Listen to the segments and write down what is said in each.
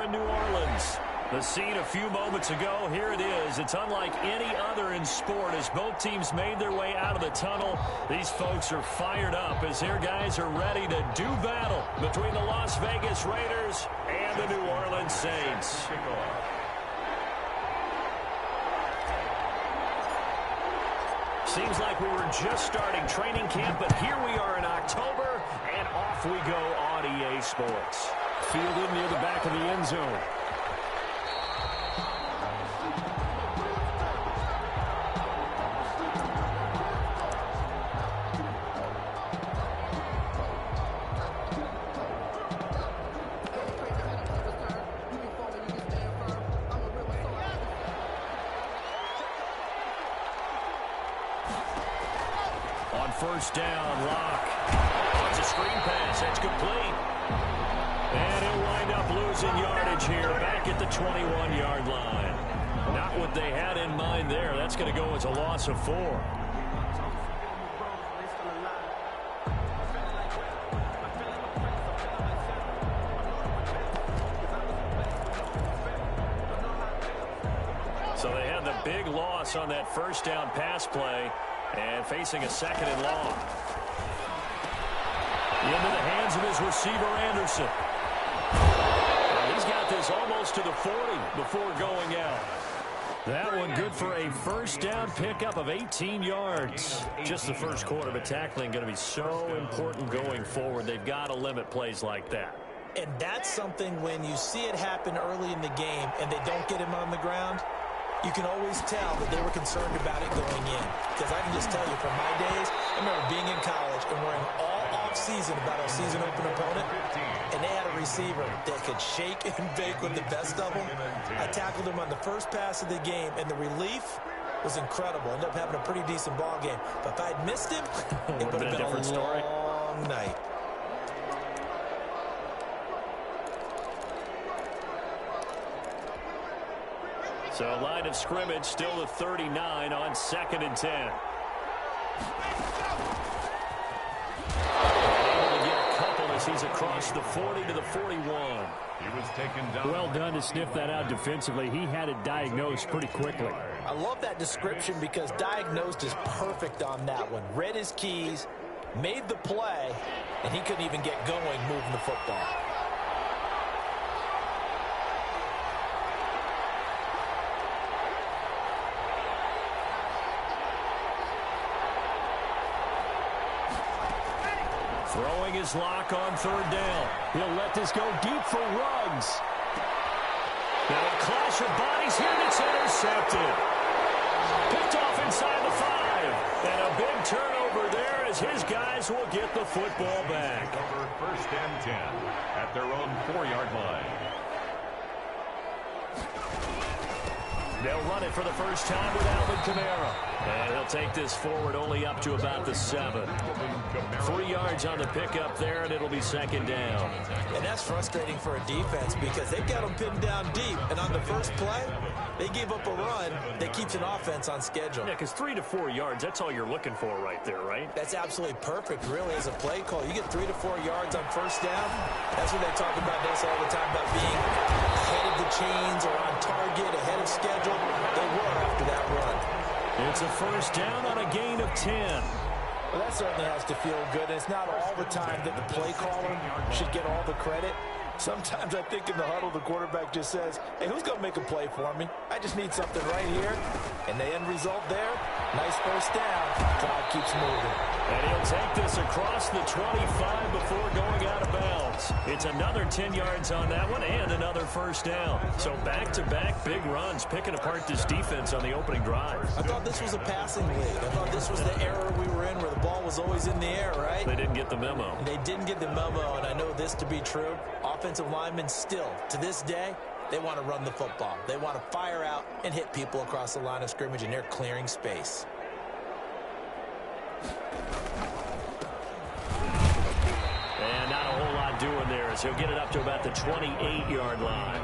in New Orleans. The scene a few moments ago, here it is. It's unlike any other in sport as both teams made their way out of the tunnel. These folks are fired up as their guys are ready to do battle between the Las Vegas Raiders and the New Orleans Saints. Seems like we were just starting training camp, but here we are in October, and off we go on EA Sports. Fielded near the back of the end zone. First down, Locke. It's a screen pass. That's complete. And he'll wind up losing yardage here back at the 21-yard line. Not what they had in mind there. That's going to go as a loss of 4. So they had the big loss on that first down pass play. And facing a second and long. Into the hands of his receiver, Anderson. And he's got this almost to the 40 before going out. That one good for a first down pickup of 18 yards. Just the first quarter, but tackling going to be so important going forward. They've got to limit plays like that. And that's something when you see it happen early in the game and they don't get him on the ground, you can always tell that they were concerned about it going in. Because I can just tell you from my days, I remember being in college and worrying all off-season about our season open opponent, and they had a receiver that could shake and bake with the best of them. I tackled him on the first pass of the game, and the relief was incredible. Ended up having a pretty decent ball game. But if I'd missed him, it would have been a different story. Long night. So line of scrimmage still the 39 on 2nd and 10. Able to get a couple as he's across the 40 to the 41. He was taken down. Well done to sniff that out defensively. He had it diagnosed pretty quickly. I love that description because diagnosed is perfect on that one. Read his keys, made the play, and he couldn't even get going moving the football. Throwing his lock on 3rd down. He'll let this go deep for Ruggs. Now a clash of bodies here, and it's intercepted. Picked off inside the 5. And a big turnover there as his guys will get the football back. Over 1st and 10 at their own 4-yard line. They'll run it for the first time with Alvin Kamara. And he'll take this forward only up to about the 7. 3 yards on the pickup there, and it'll be 2nd down. And that's frustrating for a defense because they've got them pinned down deep. And on the first play, they gave up a run that keeps an offense on schedule. Yeah, because 3 to 4 yards, that's all you're looking for right there, right? That's absolutely perfect, really, as a play call. You get 3 to 4 yards on first down. That's what they talk about this all the time, about being ahead of the chains or on target, ahead of schedule. They were after that run. It's a first down on a gain of 10. Well, that certainly has to feel good. And it's not all the time that the play caller should get all the credit. Sometimes I think in the huddle, the quarterback just says, hey, who's going to make a play for me? I just need something right here. And the end result there, nice first down. Clock keeps moving. And he'll take this across the 25 before going out of bounds. It's another 10 yards on that one and another first down. So back-to-back big runs, picking apart this defense on the opening drive. I thought this was a passing league. I thought this was the era we were in where the ball was always in the air, right? They didn't get the memo. They didn't get the memo, and I know this to be true. Offensive linemen still, to this day, they want to run the football. They want to fire out and hit people across the line of scrimmage, and they're clearing space. And not a whole lot doing there as he'll get it up to about the 28-yard line.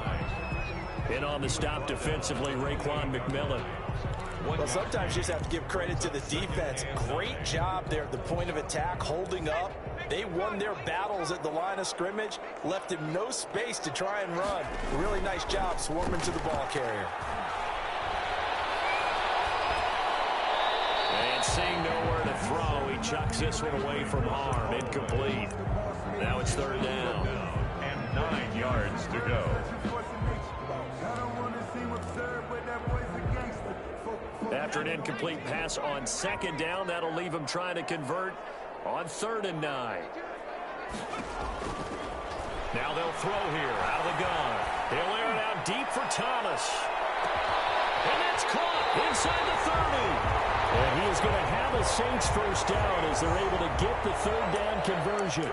In on the stop defensively, Raekwon McMillan. Well, sometimes you just have to give credit to the defense. Great job there at the point of attack, holding up, They won their battles at the line of scrimmage, left him no space to try and run. Really nice job swarming to the ball carrier. And seeing nowhere to throw, he chucks this one away from harm. Incomplete. Now it's third down. And 9 yards to go. After an incomplete pass on second down, that'll leave him trying to convert on 3rd and 9. Now they'll throw here out of the gun. He'll air it out deep for Thomas. And that's caught inside the 30. And he is going to have a Saints first down as they're able to get the 3rd down conversion.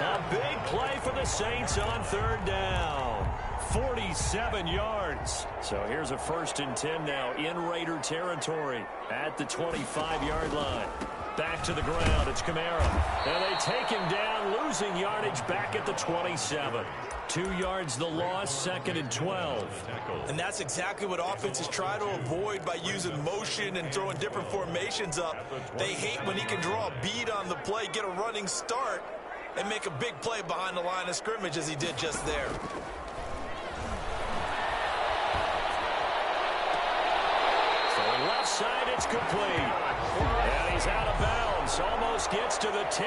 A big play for the Saints on 3rd down. 47 yards. So here's a 1st and 10 now in Raider territory at the 25-yard line. Back to the ground. It's Kamara. And they take him down, losing yardage back at the 27. 2 yards the loss, 2nd and 12. And that's exactly what offenses try to avoid by using motion and throwing different formations up. They hate when he can draw a bead on the play, get a running start, and make a big play behind the line of scrimmage as he did just there. So left side, it's complete. And he's out of bounds. Almost gets to the 10.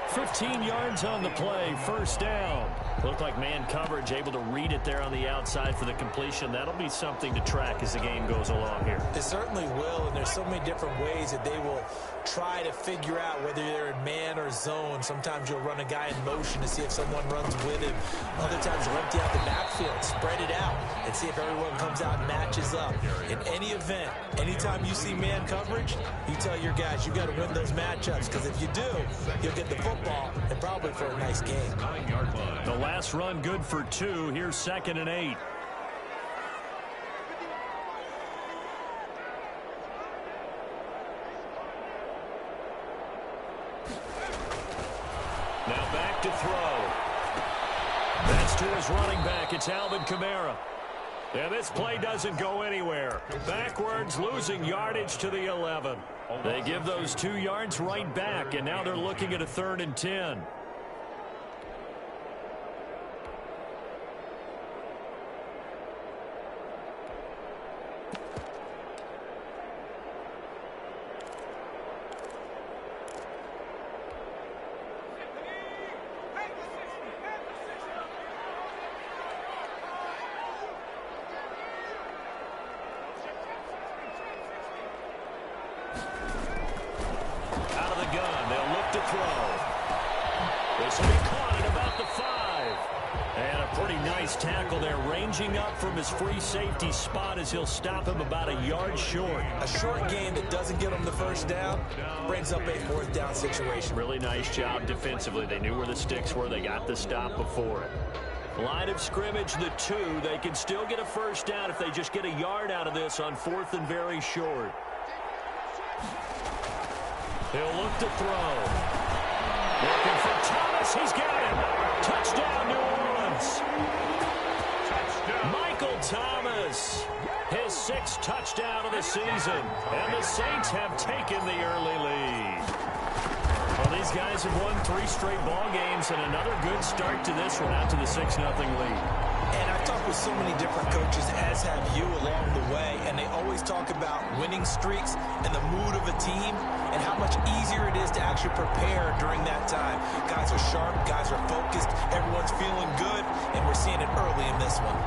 15 yards on the play. 1st down. Looked like man coverage able to read it there on the outside for the completion. That'll be something to track as the game goes along here. It certainly will, and there's so many different ways that they will try to figure out whether they're in man or zone. Sometimes you'll run a guy in motion to see if someone runs with him. Other times you'll empty out the backfield, spread it out, and see if everyone comes out and matches up. In any event, anytime you see man coverage, you tell your guys you got to win those matchups, because if you do, you'll get the football and probably for a nice game. 9-yard line. The last run good for 2. Here's 2nd and 8. Now back to throw. That's to his running back. It's Alvin Kamara. And this play doesn't go anywhere. Backwards, losing yardage to the 11. They give those 2 yards right back, and now they're looking at a 3rd and 10. This will be caught at about the 5. And a pretty nice tackle there, ranging up from his free safety spot as he'll stop him about a yard short. A short gain that doesn't get him the 1st down brings up a 4th down situation. Really nice job defensively. They knew where the sticks were. They got the stop before it. Line of scrimmage, the 2. They can still get a 1st down if they just get a yard out of this on 4th and very short. He'll look to throw. Looking for Thomas. He's got him. Touchdown, New Orleans. Touchdown. Michael Thomas. His 6th touchdown of the season. And the Saints have taken the early lead. Well, these guys have won 3 straight ball games and another good start to this one out to the 6-0 lead. And I've talked with so many different coaches, as have you, along the way, and they always talk about winning streaks and the mood of a team and how much easier it is to actually prepare during that time. Guys are sharp, guys are focused, everyone's feeling good, and we're seeing it early in this one.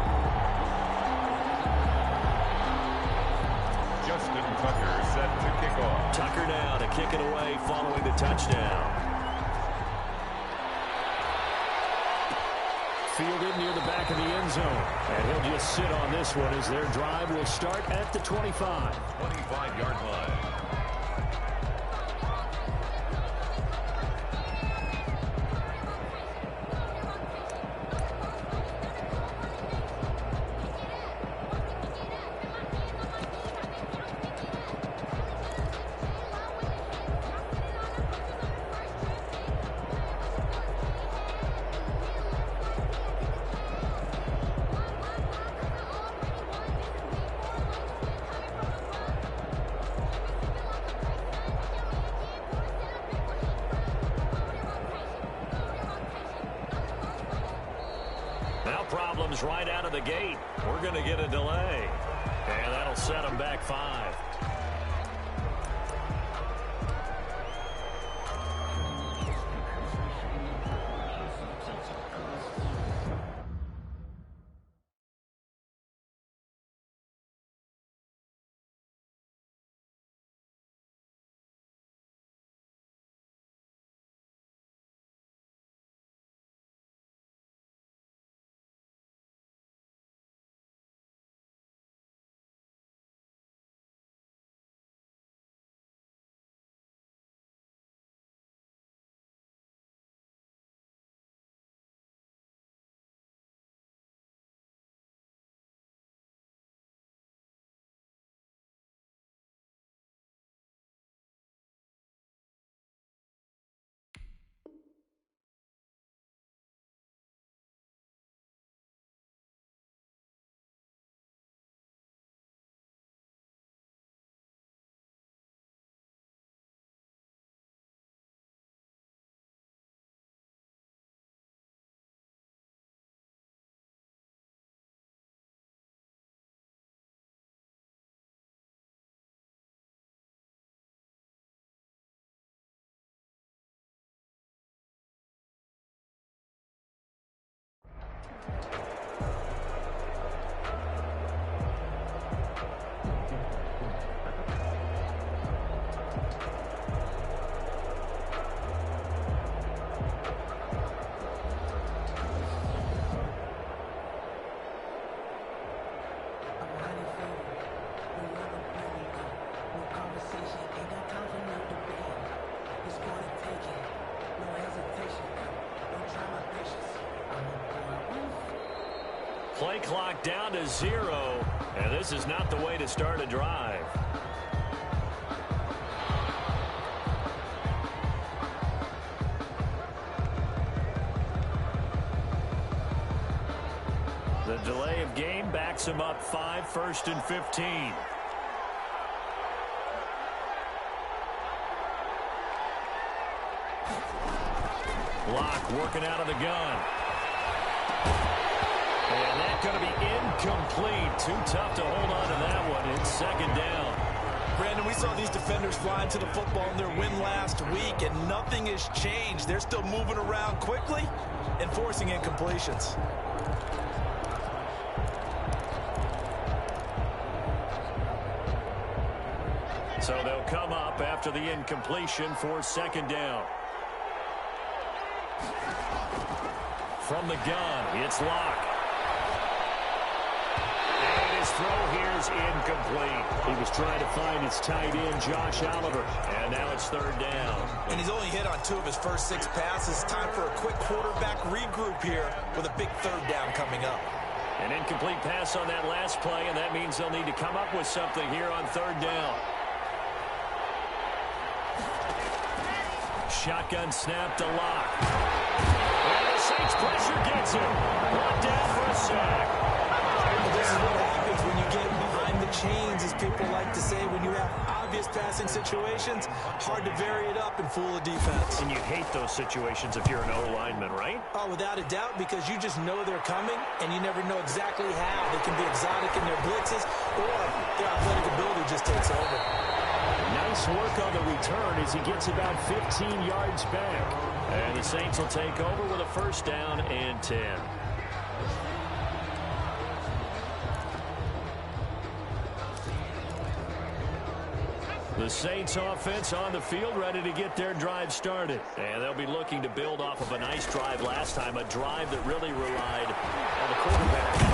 Justin Tucker set to kick off. Tucker now to kick it away following the touchdown. Fielded near the back of the end zone. And he'll just sit on this one as their drive will start at the 25. 25-yard line. comes right out of the gate. We're going to get a delay. And that'll set them back 5. Play clock down to 0, and this is not the way to start a drive. The delay of game backs him up 5, 1st and 15. Block working out of the gun. And that's going to be incomplete. Too tough to hold on to that one. It's 2nd down. Brandon, we saw these defenders fly into the football in their win last week, and nothing has changed. They're still moving around quickly and forcing incompletions. So they'll come up after the incompletion for 2nd down. From the gun, it's Locke. And his throw here is incomplete. He was trying to find his tight end, Josh Oliver. And now it's 3rd down. And he's only hit on 2 of his first 6 passes. Time for a quick quarterback regroup here with a big 3rd down coming up. An incomplete pass on that last play, and that means they'll need to come up with something here on 3rd down. Shotgun snap to Locke. And the Saints pressure gets him. Brought down for a sack. This is what happens when you get behind the chains, as people like to say. When you have obvious passing situations, hard to vary it up and fool a defense. And you hate those situations if you're an O-lineman, right? Oh, without a doubt, because you just know they're coming, and you never know exactly how. They can be exotic in their blitzes, or their athletic ability just takes over. Nice work on the return as he gets about 15 yards back. And the Saints will take over with a 1st down and 10. The Saints offense on the field, ready to get their drive started. And they'll be looking to build off of a nice drive last time, a drive that really relied on the quarterback.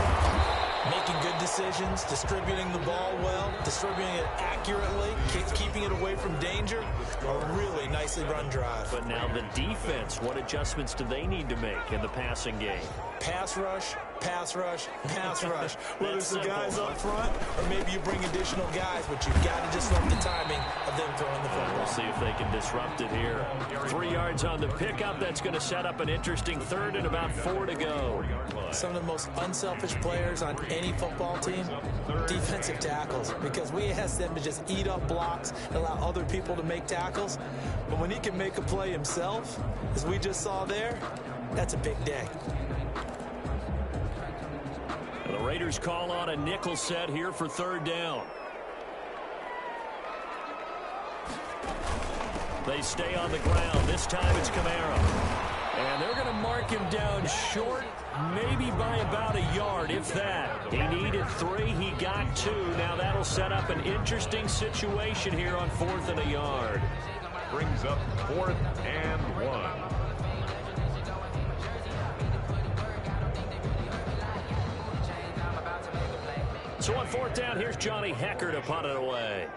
Making good decisions, distributing the ball well, distributing it accurately, keeping it away from danger. A really nicely run drive. But now the defense, what adjustments do they need to make in the passing game? Pass rush, pass rush, pass rush. Whether it's the guys up front or maybe you bring additional guys, but you've got to disrupt the timing of them throwing the football. We'll see if they can disrupt it here. 3 yards on the pickup. That's going to set up an interesting 3rd and about 4 to go. Some of the most unselfish players on any football team, defensive tackles, because we ask them to just eat up blocks and allow other people to make tackles. But when he can make a play himself, as we just saw there, that's a big day. Raiders call on a nickel set here for third down. They stay on the ground. This time it's Kamara. And they're going to mark him down short, maybe by about a yard, if that. He needed 3. He got 2. Now that'll set up an interesting situation here on 4th and a yard. Brings up 4th and 1. So on 4th down, here's Johnny Hecker to punt it away.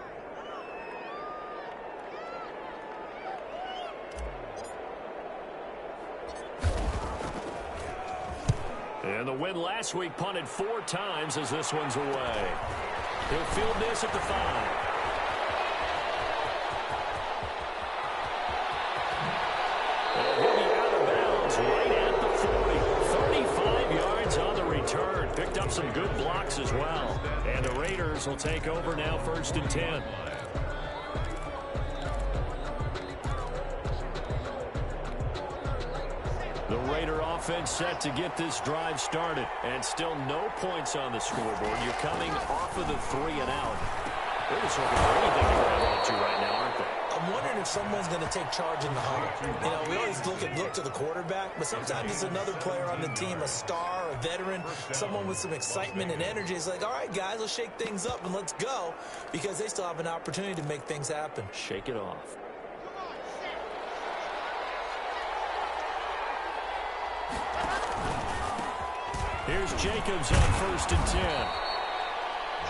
And the win last week punted 4 times as this one's away. He'll field this at the 5. And he'll be out of bounds right at the 40. 35 yards on the return. Picked up some good blocks as well. And the Raiders will take over now 1st and 10. The Raider offense set to get this drive started. And still no points on the scoreboard. You're coming off of the 3 and out. They're just looking for anything to grab onto right now, aren't they? I'm wondering if someone's going to take charge in the huddle. You know, we always look to the quarterback, but sometimes it's another player on the team, a star, a veteran, someone with some excitement and energy. It's like, all right, guys, let's shake things up and let's go, because they still have an opportunity to make things happen. Shake it off. Here's Jacobs on 1st and 10.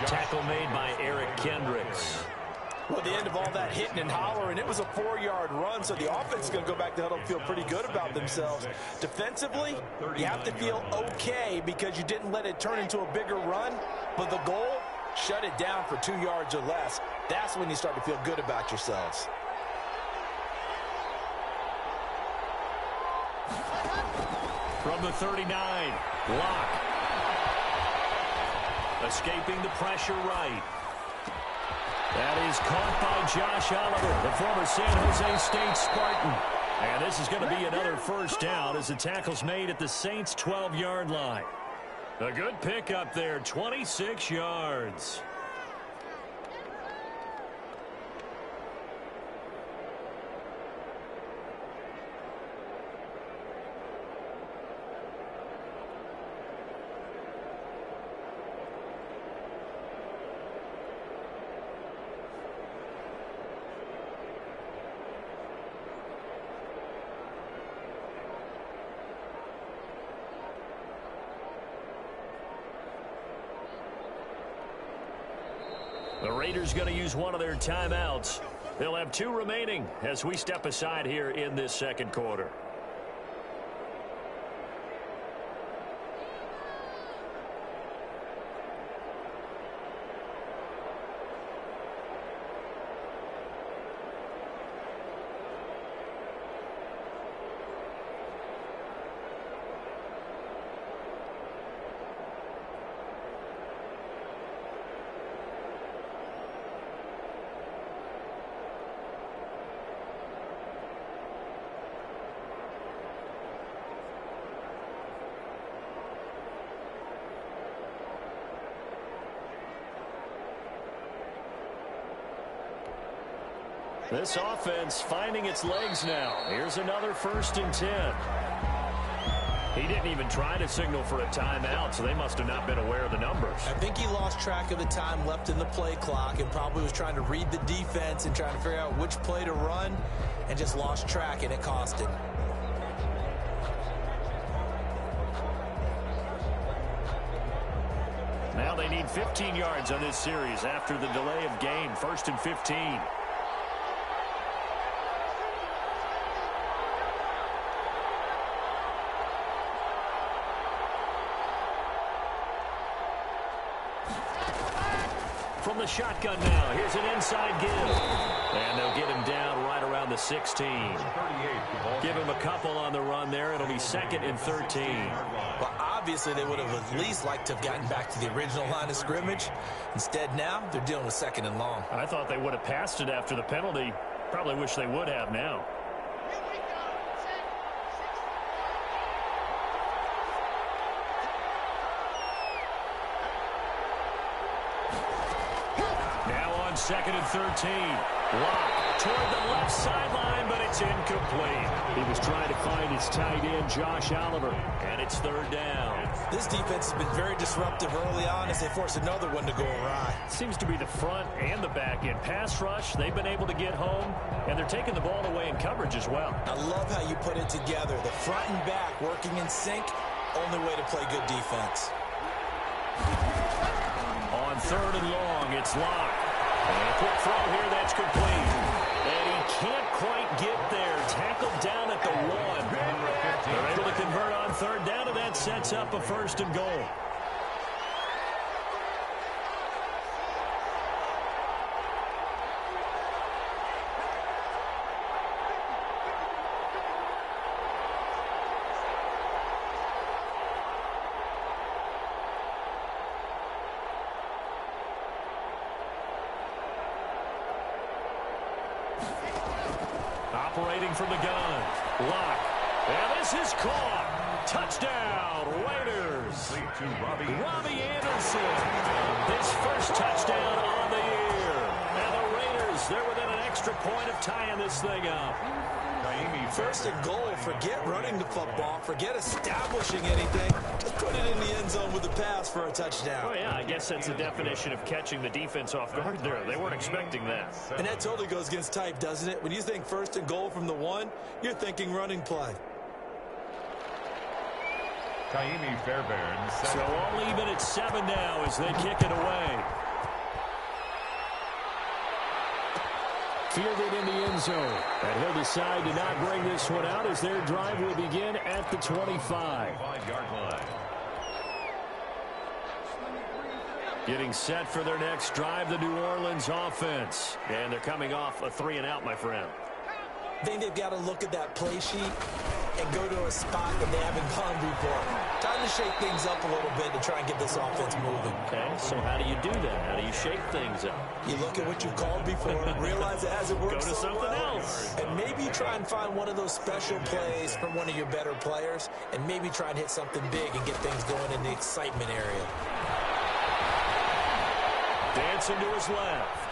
Tackle made by Eric Kendricks. Well, at the end of all that hitting and hollering, it was a 4-yard run, so the offense is going to go back to huddle and feel pretty good about themselves. Defensively, you have to feel okay because you didn't let it turn into a bigger run, but the goal, shut it down for 2 yards or less. That's when you start to feel good about yourselves. From the 39, Locke. Escaping the pressure right. That is caught by Josh Oliver, the former San Jose State Spartan. And this is going to be another 1st down as the tackle's made at the Saints' 12-yard line. A good pickup there, 26 yards. The Raiders going to use one of their timeouts. They'll have 2 remaining as we step aside here in this 2nd quarter. This offense finding its legs now. Here's another 1st and 10. He didn't even try to signal for a timeout, so they must have not been aware of the numbers. I think he lost track of the time left in the play clock and probably was trying to read the defense and trying to figure out which play to run and just lost track, and it cost him. Now they need 15 yards on this series after the delay of game. 1st and 15. From the shotgun now, here's an inside give. And they'll get him down right around the 16. Give him a couple on the run there. It'll be 2nd and 13. Well, obviously they would have at least liked to have gotten back to the original line of scrimmage. Instead now, they're dealing with 2nd and long. I thought they would have passed it after the penalty. Probably wish they would have now. second and 13. Lock toward the left sideline, but it's incomplete. He was trying to find his tight end, Josh Oliver. And it's third down. This defense has been very disruptive early on as they force another one to go awry. Seems to be the front and the back end. Pass rush, they've been able to get home, and they're taking the ball away in coverage as well. I love how you put it together. The front and back working in sync, only way to play good defense. On third and long, it's Lock. And a quick throw here that's complete. And he can't quite get there. Tackled down at the 1. They're able to convert on third down, and that sets up a first and goal. Operating from the gun. Lock. And this is caught. Touchdown, Raiders. Robbie Anderson. His first touchdown on the year. And the Raiders, they're within an extra point of tying this thing up. First and goal. Forget running the football. Forget establishing anything. Just put it in the end zone with a pass for a touchdown. Oh, yeah, I guess that's the definition of catching the defense off guard there. They weren't expecting that. And that totally goes against type, doesn't it? When you think first and goal from the 1, you're thinking running play. Kaimi Fairbairn. So all even at 7 now as they kick it away. Fielded in the end zone. And he'll decide to not bring this one out as their drive will begin at the 25. 5-yard line. Getting set for their next drive, the New Orleans offense. And they're coming off a 3-and-out, my friend. I think they've got to look at that play sheet and go to a spot that they haven't gone before. Time to shake things up a little bit to try and get this offense moving. Okay, so how do you do that? How do you shake things up? You look at what you called before, realize it hasn't worked Go to so something well, else. and maybe try and find one of those special plays from one of your better players, and maybe try and hit something big and get things going in the excitement area. Dancing to his left.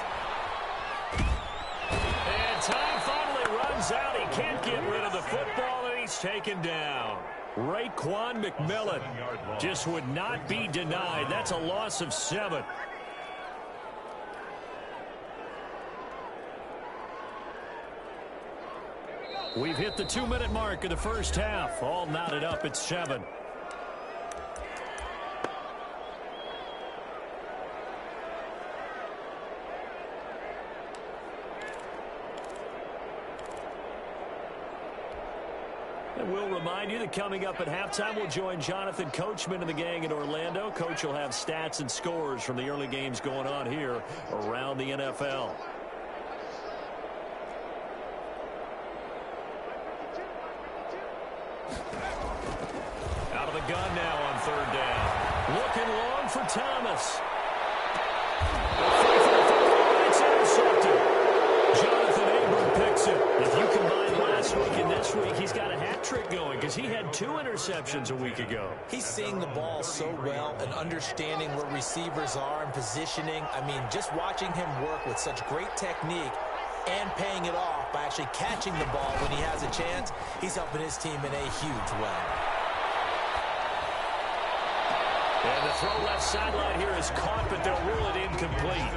And time finally runs out. He can't get rid of the football, and he's taken down. Raekwon McMillan just would not be denied. That's a loss of 7. We've hit the 2-minute mark of the first half. All knotted up at 7. And we'll remind you that coming up at halftime, we'll join Jonathan Coachman and the gang in Orlando. Coach will have stats and scores from the early games going on here around the NFL. Out of the gun now on third down. Looking long for Thomas. It's intercepted. Jonathan Abram picks it. If you combine last week and this week, he's got a hat trick going because he had 2 interceptions a week ago. He's seeing the ball so well and understanding where receivers are and positioning. I mean, just watching him work with such great technique and paying it off by actually catching the ball when he has a chance, he's helping his team in a huge way. And the throw left sideline here is caught, but they'll rule it incomplete.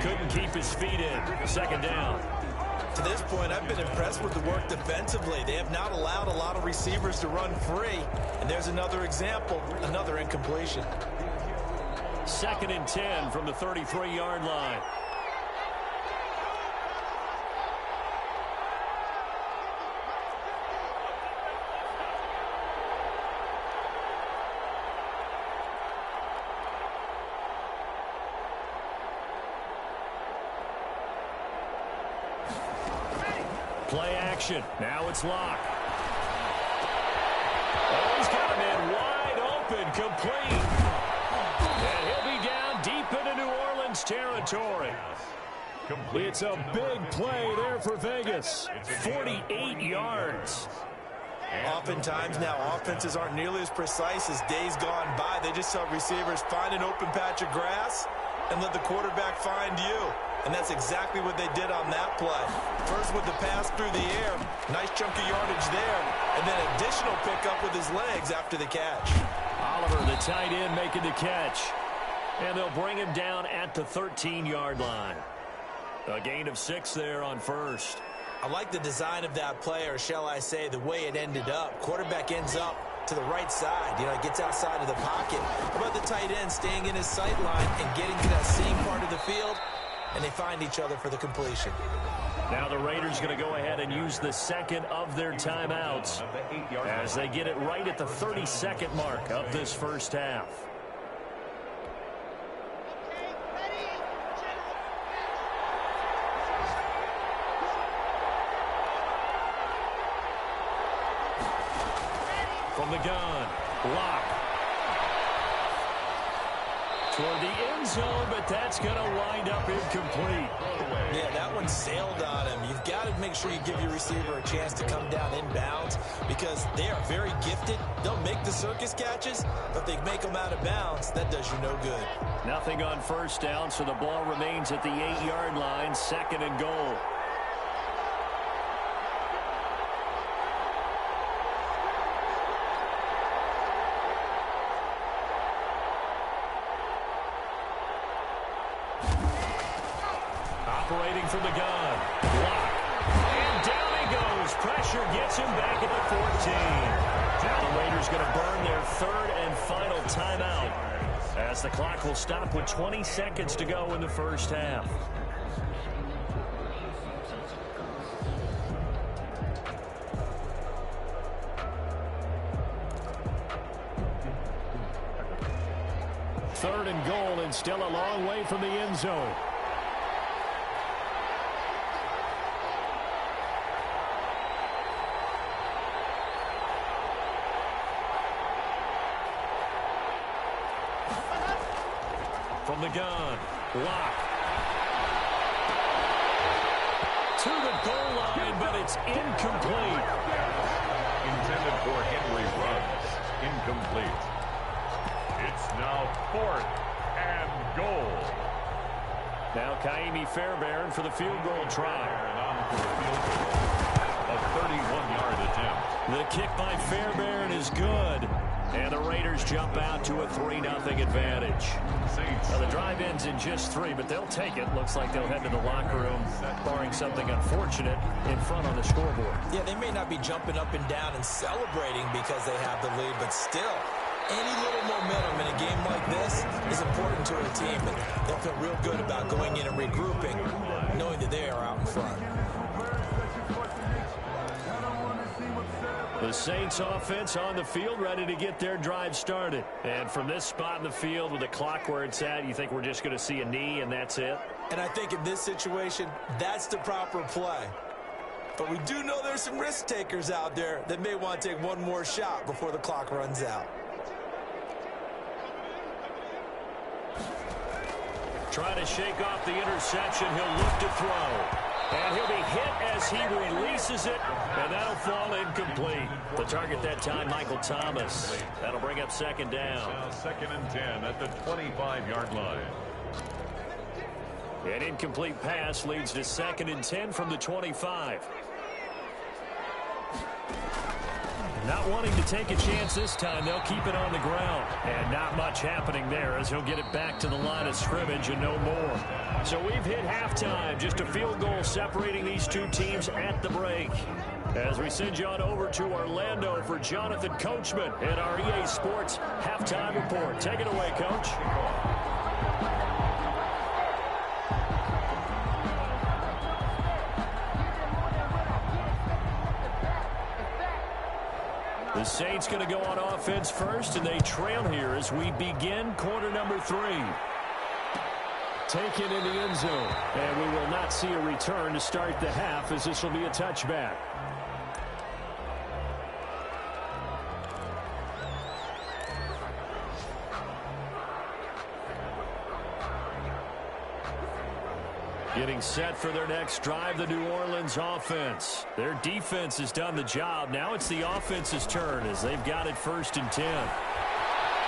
Couldn't keep his feet in. Second down. To this point, I've been impressed with the work defensively. They have not allowed a lot of receivers to run free. And there's another example, another incompletion. Second and 10 from the 33-yard line. Play action. Now it's Lock. Oh, he's got a man wide open, complete. And he'll be down deep into New Orleans territory. It's a big play there for Vegas. 48 yards. Oftentimes now, offenses aren't nearly as precise as days gone by. They just tell receivers, find an open patch of grass and let the quarterback find you. And that's exactly what they did on that play. First with the pass through the air, nice chunk of yardage there, and then additional pickup with his legs after the catch. Oliver, the tight end, making the catch. And they'll bring him down at the 13-yard line. A gain of 6 there on first. I like the design of that play, or shall I say the way it ended up. Quarterback ends up to the right side. You know, it gets outside of the pocket. How about the tight end staying in his sight line and getting to that same part of the field? And they find each other for the completion. Now the Raiders going to go ahead and use the second of their timeouts as they get it right at the 30-second mark of this first half. From the gun, Locke. Toward the end zone, but that's going to wind up incomplete. Yeah, that one sailed on him. You've got to make sure you give your receiver a chance to come down inbounds because they are very gifted. They'll make the circus catches, but if they make them out of bounds, that does you no good. Nothing on first down, so the ball remains at the 8-yard line, second and goal. Operating from the gun. Block. And down he goes. Pressure gets him back at the 14. Now the Raiders going to burn their third and final timeout as the clock will stop with 20 seconds to go in the first half. Third and goal, and still a long way from the end zone. From the gun, Locke. To the goal line, but it's incomplete. Intended for Henry runs. Incomplete. It's now 4th and goal. Now Kaimi Fairbairn for the field goal try. A 31-yard attempt. The kick by Fairbairn is good. And the Raiders jump out to a 3-0 advantage. Now the drive ends in just 3, but they'll take it. Looks like they'll head to the locker room, barring something unfortunate, in front on the scoreboard. Yeah, they may not be jumping up and down and celebrating because they have the lead, but still, any little momentum in a game like this is important to a team. And they'll feel real good about going in and regrouping, knowing that they are out in front. The Saints offense on the field, ready to get their drive started. And from this spot in the field with the clock where it's at, you think we're just going to see a knee and that's it? And I think in this situation, that's the proper play. But we do know there's some risk takers out there that may want to take one more shot before the clock runs out. Trying to shake off the interception. He'll look to throw. And he'll be hit as he releases it, and that'll fall incomplete. The target that time, Michael Thomas. That'll bring up second down. Now 2nd and 10 at the 25-yard line. An incomplete pass leads to 2nd and 10 from the 25. Not wanting to take a chance this time, they'll keep it on the ground. And not much happening there as he'll get it back to the line of scrimmage and no more. So we've hit halftime, just a field goal separating these two teams at the break. As we send you on over to Orlando for Jonathan Coachman in our EA Sports Halftime Report. Take it away, Coach. The Saints going to go on offense first, and they trail here as we begin quarter number 3. Taken in the end zone, and we will not see a return to start the half as this will be a touchback. Getting set for their next drive, the New Orleans offense. Their defense has done the job. Now it's the offense's turn as they've got it 1st and 10.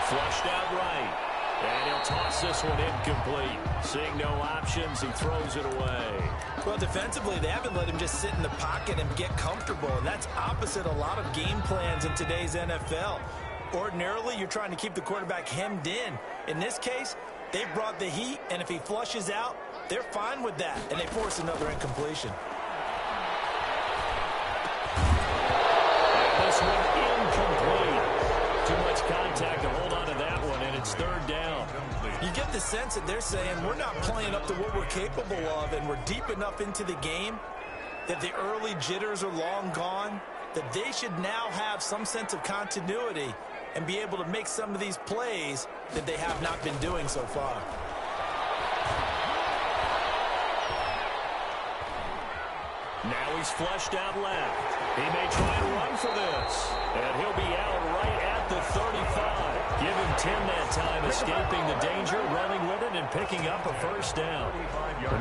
Flushed out right. And he'll toss this one incomplete. Seeing no options, he throws it away. Well, defensively, they haven't let him just sit in the pocket and get comfortable, and that's opposite a lot of game plans in today's NFL. Ordinarily, you're trying to keep the quarterback hemmed in. In this case, they brought the heat, and if he flushes out, they're fine with that, and they force another incompletion. And this one incomplete. Too much contact to hold on to that one, and it's third down. You get the sense that they're saying we're not playing up to what we're capable of, and we're deep enough into the game that the early jitters are long gone, that they should now have some sense of continuity and be able to make some of these plays that they have not been doing so far. Now he's flushed out left. He may try and run for this. And he'll be out right at the 35. Give him 10 that time, escaping the danger, running with it, and picking up a first down.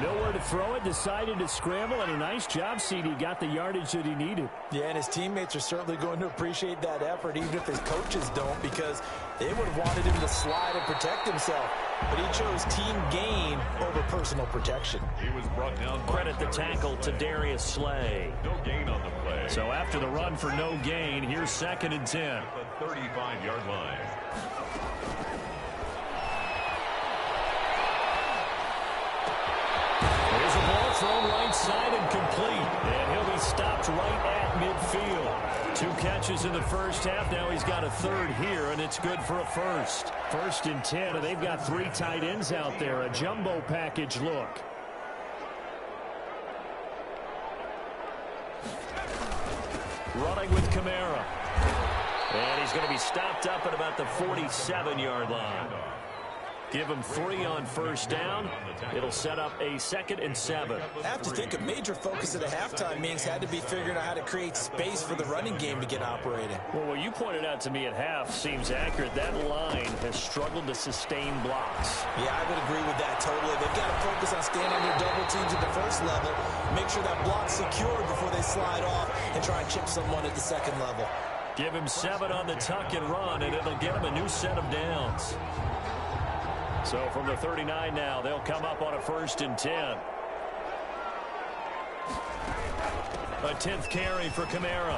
Nowhere to throw it, decided to scramble, and a nice job, CD. Got the yardage that he needed. Yeah, and his teammates are certainly going to appreciate that effort, even if his coaches don't, because they would have wanted him to slide and protect himself. But he chose team gain over personal protection. He was brought down. Credit the tackle to Darius Slay. No gain on the play. So after the run for no gain, here's 2nd and 10. At the 35-yard line. There's a ball thrown right side and complete. And he'll be stopped right at midfield. 2 catches in the first half. Now he's got a third here, and it's good for a first. 1st and 10, and they've got 3 tight ends out there. A jumbo package look. Running with Kamara. And he's going to be stopped up at about the 47-yard line. Give him 3 on first down. It'll set up a 2nd and 7. I have to think a major focus at the halftime meetings had to be figuring out how to create space for the running game to get operating. Well, what you pointed out to me at half seems accurate. That line has struggled to sustain blocks. Yeah, I would agree with that totally. They've got to focus on staying under double teams at the first level, make sure that block's secured before they slide off and try and chip someone at the second level. Give him 7 on the tuck and run, and it'll get him a new set of downs. So from the 39 now, they'll come up on a 1st and 10. A 10th carry for Kamara.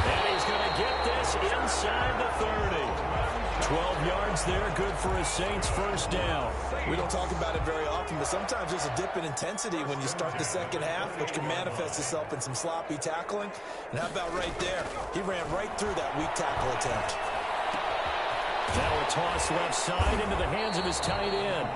And he's going to get this inside the 30. 12 yards there, good for a Saints first down. We don't talk about it very often, but sometimes there's a dip in intensity when you start the second half, which can manifest itself in some sloppy tackling. And how about right there? He ran right through that weak tackle attempt. Now a toss left side into the hands of his tight end.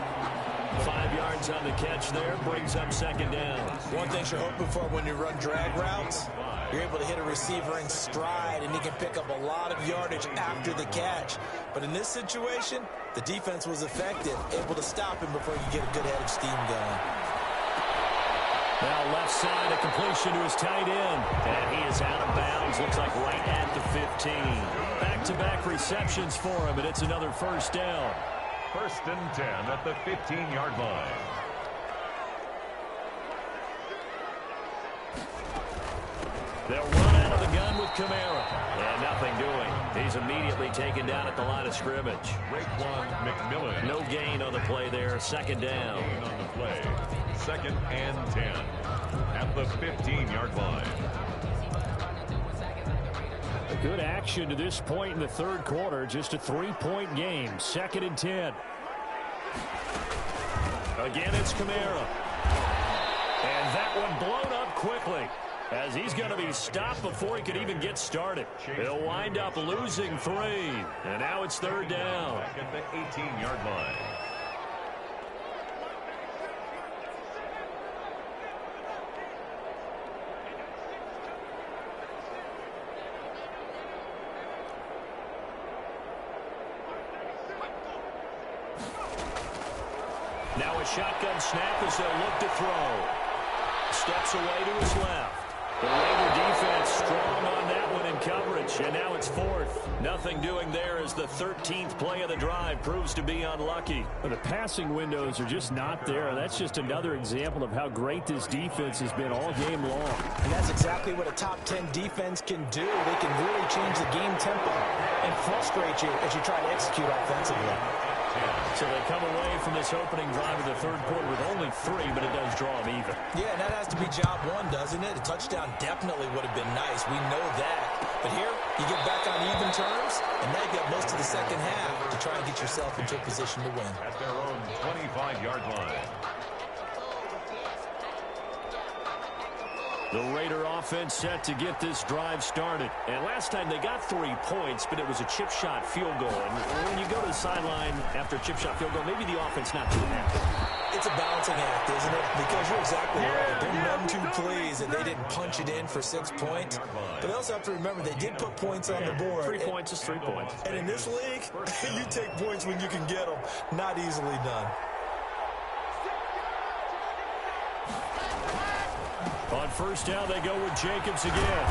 5 yards on the catch there, brings up 2nd down. One thing you're hoping for when you run drag routes, you're able to hit a receiver in stride, and he can pick up a lot of yardage after the catch. But in this situation, the defense was effective, able to stop him before you get a good head of steam going. Now left side, a completion to his tight end. And he is out of bounds, looks like right at the 15. Back-to-back receptions for him, and it's another first down. 1st and 10 at the 15-yard line. They'll run out of the gun with Kamara. And nothing doing. He's immediately taken down at the line of scrimmage. Raekwon McMillan. No gain on the play there, 2nd down. Gain on the play. 2nd and 10 at the 15-yard line. A good action to this point in the 3rd quarter. Just a 3-point game. 2nd and 10. Again, it's Kamara. And that one blown up quickly, as he's going to be stopped before he could even get started. He'll wind up losing 3. And now it's 3rd down. Back at the 18-yard line. Now a shotgun snap as they'll look to throw. Steps away to his left. The Raider defense strong on that one in coverage, and now it's 4th. Nothing doing there as the 13th play of the drive proves to be unlucky. But the passing windows are just not there. That's just another example of how great this defense has been all game long. And that's exactly what a top 10 defense can do. They can really change the game tempo and frustrate you as you try to execute offensively. So they come away from this opening drive of the third quarter with only 3, but it does draw them even. Yeah, and that has to be job one, doesn't it? A touchdown definitely would have been nice. We know that. But here, you get back on even terms, and now you got most of the second half to try and get yourself into a position to win. At their own 25-yard line. The Raider offense set to get this drive started. And last time they got 3 points, but it was a chip shot field goal. And when you go to the sideline after a chip shot field goal, maybe the offense not too happy. It's a balancing act, isn't it? Because you're exactly right. They're none too pleased that they didn't punch it in for 6 points. But they also have to remember they did put points on the board. 3 points is 3 points. And in this league, you take points when you can get them. Not easily done. On first down, they go with Jacobs again.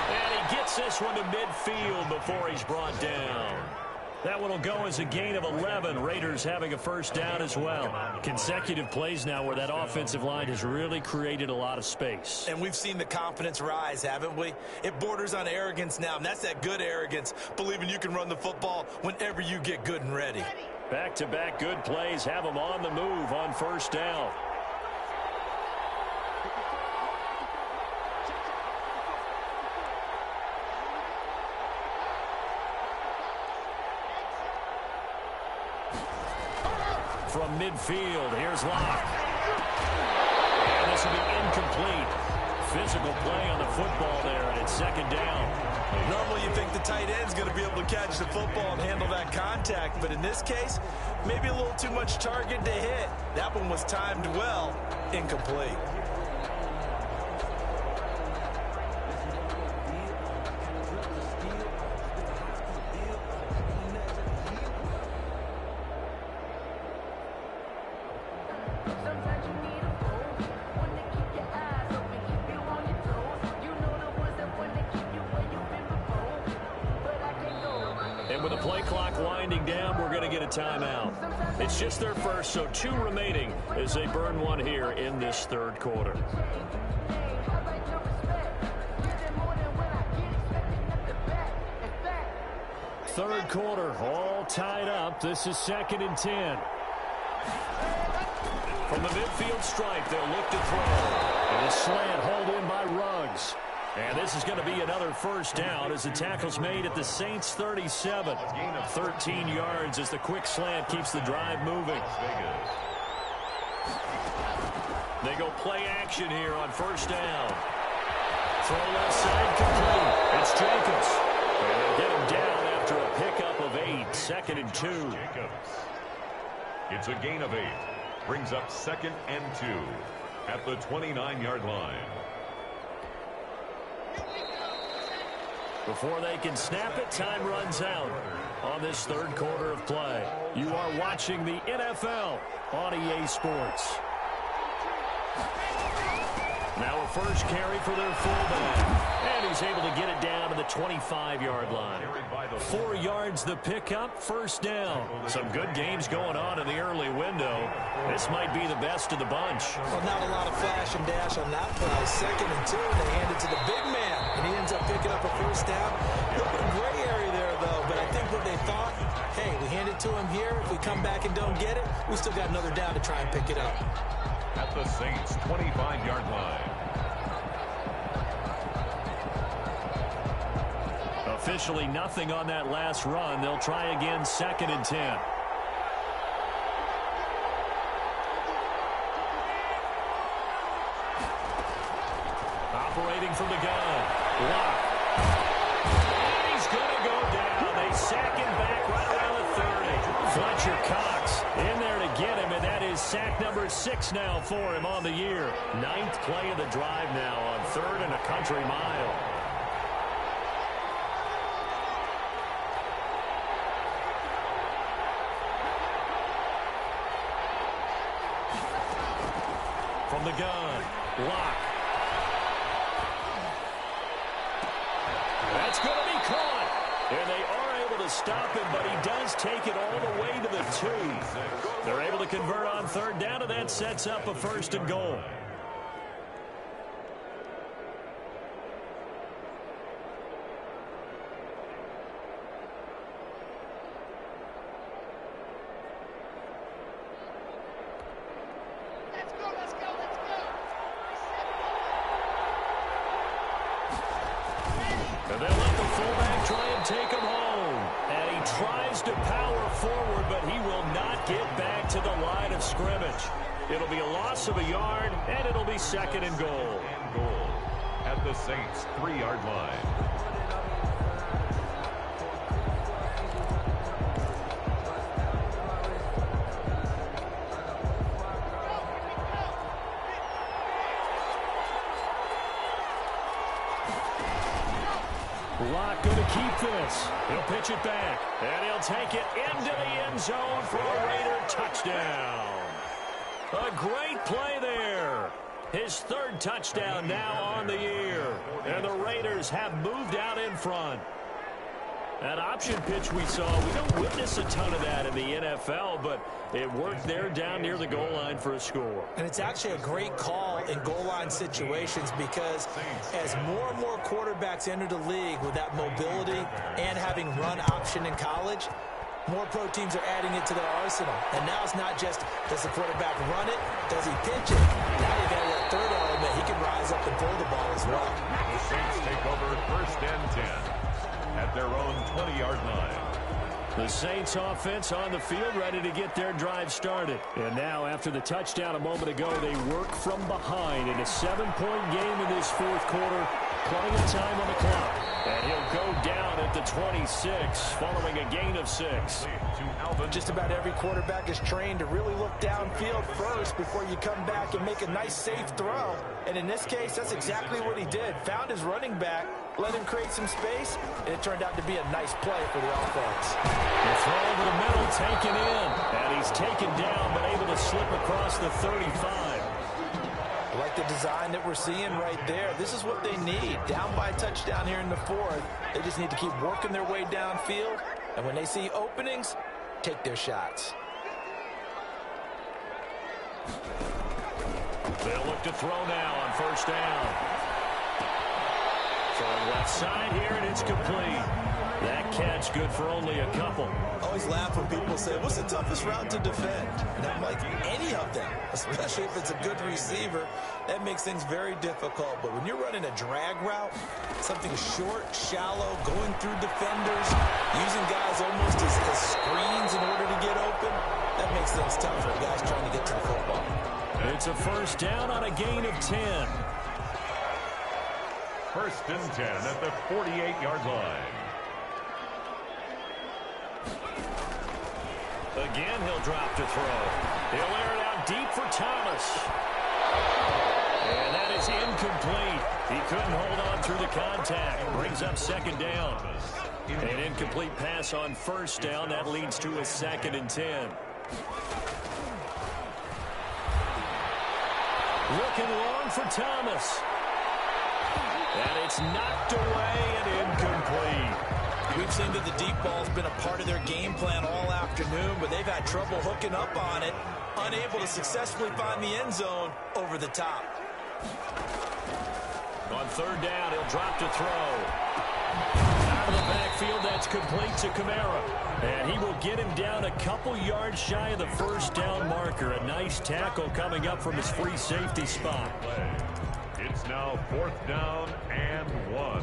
And he gets this one to midfield before he's brought down. That one will go as a gain of 11. Raiders having a first down as well. Consecutive plays now where that offensive line has really created a lot of space. And we've seen the confidence rise, haven't we? It borders on arrogance now, and that's that good arrogance, believing you can run the football whenever you get good and ready. Back-to-back good plays have them on the move on first down. From midfield, here's Locke. And this will be incomplete. Physical play on the football there, and it's second down. Normally you think the tight end's going to be able to catch the football and handle that contact, but in this case, maybe a little too much target to hit. That one was timed well, incomplete. Timeout. It's just their first, so 2 remaining as they burn one here in this third quarter. Third quarter, all tied up. This is 2nd and 10. From the midfield stripe, they'll look to throw. And a slant hauled in by Ruggs. And this is going to be another first down as the tackle's made at the Saints 37. 13 yards as the quick slant keeps the drive moving. They go play action here on first down. Throw left side complete. It's Jacobs. And they'll get him down after a pickup of 8. 2nd and 2. It's a gain of 8. Brings up 2nd and 2 at the 29-yard line. Before they can snap it, time runs out on this third quarter of play. You are watching the NFL on EA Sports. Now a first carry for their fullback. And he's able to get it down to the 25-yard line. 4 yards the pickup, first down. Some good games going on in the early window. This might be the best of the bunch. Well, not a lot of flash and dash on that play. 2nd and 2, they hand it to the big man, and he ends up picking up a first down. A little bit of gray area there, though, but I think what they thought, hey, we hand it to him here. If we come back and don't get it, we still got another down to try and pick it up. At the Saints' 25-yard line. Officially nothing on that last run. They'll try again, 2nd and 10. Operating from the gun. Lock. And he's going to go down. They sack him back right around the 30. Fletcher Cox in there to get him, and that is sack number 6 now for him on the year. 9th play of the drive now on 3rd and a country mile. From the gun, Lock. That's going to be caught. And they are able to stop him, but he does take it all the way to the 2. They're able to convert on 3rd down, and that sets up a 1st and goal. take him home. And he tries to power forward, but he will not get back to the line of scrimmage. It'll be a loss of a yard, and it'll be second and goal. And goal at the Saints' 3-yard line. Locke going to keep this. He'll pitch it back, and he'll take it into the end zone for a Raider touchdown. A great play there. His third touchdown now on the year, and the Raiders have moved out in front. That option pitch we saw, we don't witness a ton of that in the NFL, but it worked there down near the goal line for a score. And it's actually a great call in goal line situations because as more and more quarterbacks enter the league with that mobility and having run option in college, more pro teams are adding it to their arsenal. And now it's not just, does the quarterback run it? Does he pitch it? Now they've got that third element. He can rise up and throw the ball as well. The Saints take over 1st and 10 at their own 20-yard line. The Saints offense on the field ready to get their drive started. And now after the touchdown a moment ago, they work from behind in a 7-point game in this fourth quarter. Plenty of time on the clock. And he'll go down at the 26 following a gain of 6. Just about every quarterback is trained to really look downfield first before you come back and make a nice safe throw. And in this case, that's exactly what he did. Found his running back, let him create some space, and it turned out to be a nice play for the offense. The throw over the middle taken in, and he's taken down but able to slip across the 35. I like the design that we're seeing right there. This is what they need. Down by a touchdown here in the fourth. They just need to keep working their way downfield, and when they see openings, take their shots. They'll look to throw now on 1st down. From left side here, and it's complete. That catch good for only a couple. I always laugh when people say, what's the toughest route to defend? And I'm like, any of them, especially if it's a good receiver. That makes things very difficult. But when you're running a drag route, something short, shallow, going through defenders, using guys almost as screens in order to get open, that makes things tough for guys trying to get to the football. It's a 1st down on a gain of 10. 1st and 10 at the 48-yard line. Again, he'll drop to throw. He'll air it out deep for Thomas. And that is incomplete. He couldn't hold on through the contact. Brings up 2nd down. An incomplete pass on 1st down. That leads to a 2nd and 10. Looking long for Thomas. And it's knocked away and incomplete. We've seen that the deep ball's been a part of their game plan all afternoon, but they've had trouble hooking up on it, unable to successfully find the end zone over the top. On 3rd down, he'll drop to throw. Out of the backfield, that's complete to Kamara. And he will get him down a couple yards shy of the 1st down marker. A nice tackle coming up from his free safety spot. It's now 4th down and 1.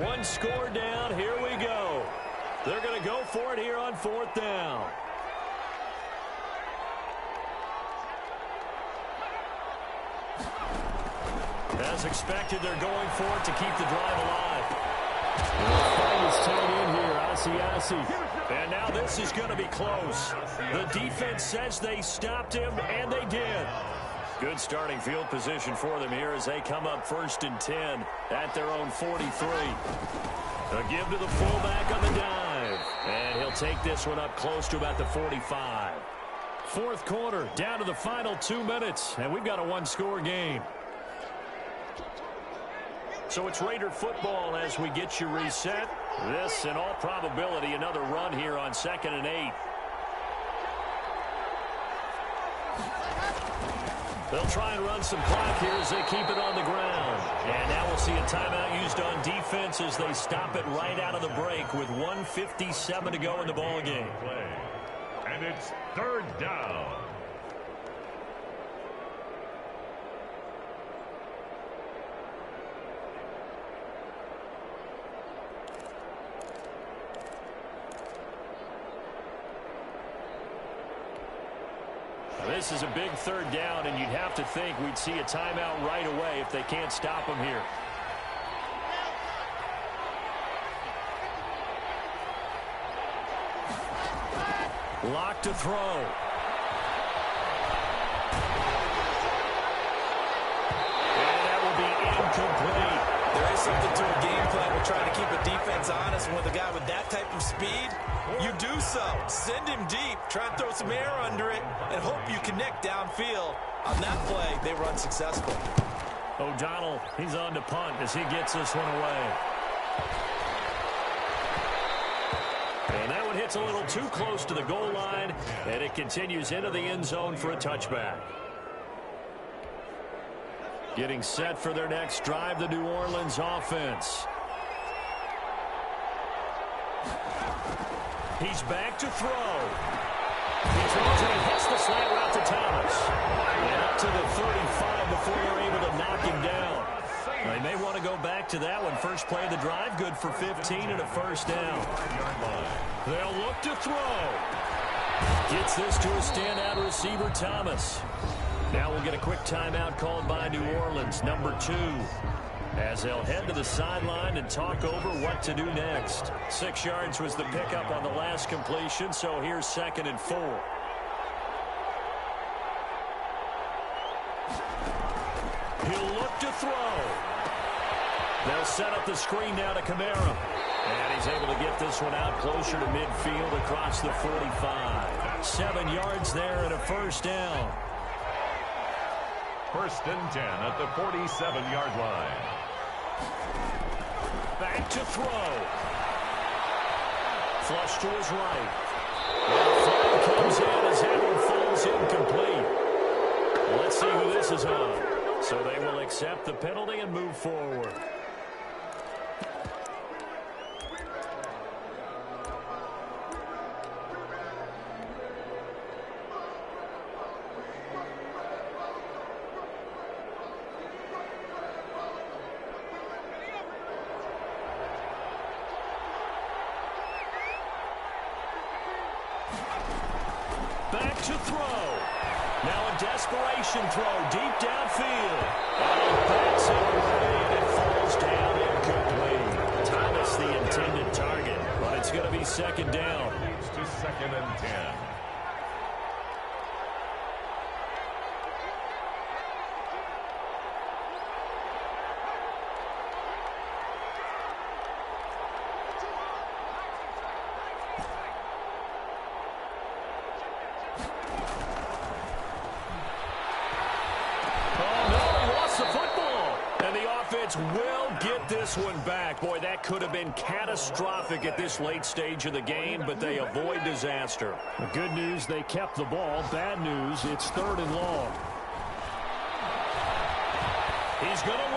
One score down. Here we go. They're going to go for it here on 4th down. As expected, they're going for it to keep the drive alive. The fight is tied in here. Asiasi. And now this is going to be close. The defense says they stopped him, and they did. Good starting field position for them here as they come up 1st and 10 at their own 43. A give to the fullback on the dive. And he'll take this one up close to about the 45. 4th quarter, down to the final 2 minutes, and we've got a one-score game. So it's Raider football as we get you reset. This, in all probability, another run here on 2nd and 8. They'll try and run some clock here as they keep it on the ground. And now we'll see a timeout used on defense as they stop it right out of the break with 1:57 to go in the ball game. And it's 3rd down. This is a big third down, and you'd have to think we'd see a timeout right away if they can't stop them here. Lock to throw. And that will be incomplete. There is something to a game plan with trying to keep a defense honest. And with a guy with that type of speed, you do so. Send him deep, try and throw some air under it, and hope you connect downfield. On that play, they were unsuccessful. O'Donnell, he's on to punt as he gets this one away. And that one hits a little too close to the goal line, and it continues into the end zone for a touchback. Getting set for their next drive, the New Orleans offense. He's back to throw. He throws and he hits the slant route to Thomas. And up to the 35 before they're able to knock him down. They may want to go back to that one. First play of the drive, good for 15 and a first down. They'll look to throw. Gets this to a standout receiver, Thomas. Now we'll get a quick timeout called by New Orleans, number 2. As they'll head to the sideline and talk over what to do next. 6 yards was the pickup on the last completion, so here's 2nd and 4. He'll look to throw. They'll set up the screen now to Kamara. And he's able to get this one out closer to midfield across the 45. 7 yards there and a first down. 1st and 10 at the 47-yard line. Back to throw. Flush to his right. And the flag comes in as that one falls incomplete. Let's see who this is on. So they will accept the penalty and move forward. Back to throw. Now a desperation throw deep downfield. And he backs it away, and it falls down incomplete. Thomas the intended target, but it's going to be 2nd down. Leads to 2nd and 10. Will get this one back. Boy, that could have been catastrophic at this late stage of the game, but they avoid disaster. The good news, they kept the ball. Bad news, it's 3rd and long. He's going to